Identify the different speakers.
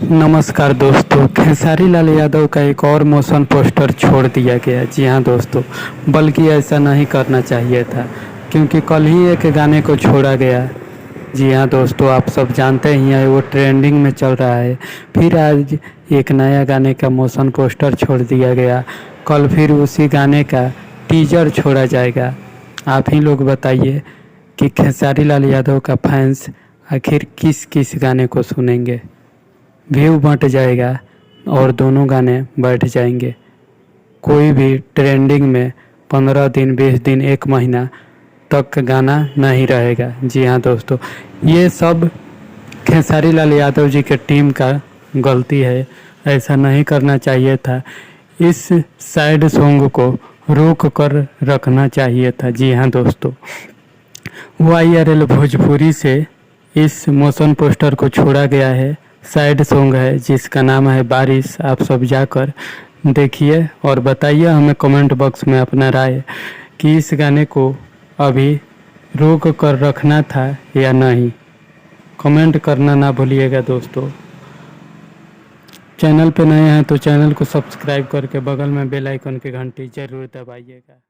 Speaker 1: नमस्कार दोस्तों, खेसारी लाल यादव का एक और मोशन पोस्टर छोड़ दिया गया। जी हाँ दोस्तों, बल्कि ऐसा नहीं करना चाहिए था, क्योंकि कल ही एक गाने को छोड़ा गया। जी हाँ दोस्तों, आप सब जानते ही हैं, वो ट्रेंडिंग में चल रहा है। फिर आज एक नया गाने का मोशन पोस्टर छोड़ दिया गया। कल फिर उसी गाने का टीजर छोड़ा जाएगा। आप ही लोग बताइए कि खेसारी लाल यादव का फैंस आखिर किस किस गाने को सुनेंगे। व्यू बंट जाएगा और दोनों गाने बैठ जाएंगे। कोई भी ट्रेंडिंग में 15 दिन, 20 दिन, 1 महीना तक गाना नहीं रहेगा। जी हाँ दोस्तों, ये सब खेसारी लाल यादव जी के टीम का गलती है। ऐसा नहीं करना चाहिए था। इस सैड सॉन्ग को रोक कर रखना चाहिए था। जी हाँ दोस्तों, YRL भोजपुरी से इस मोशन पोस्टर को छोड़ा गया है। सैड सॉन्ग है जिसका नाम है बारिश। आप सब जाकर देखिए और बताइए हमें कमेंट बॉक्स में अपना राय कि इस गाने को अभी रोक कर रखना था या नहीं। कमेंट करना ना भूलिएगा दोस्तों। चैनल पे नए हैं तो चैनल को सब्सक्राइब करके बगल में बेल आइकन की घंटी जरूर दबाइएगा।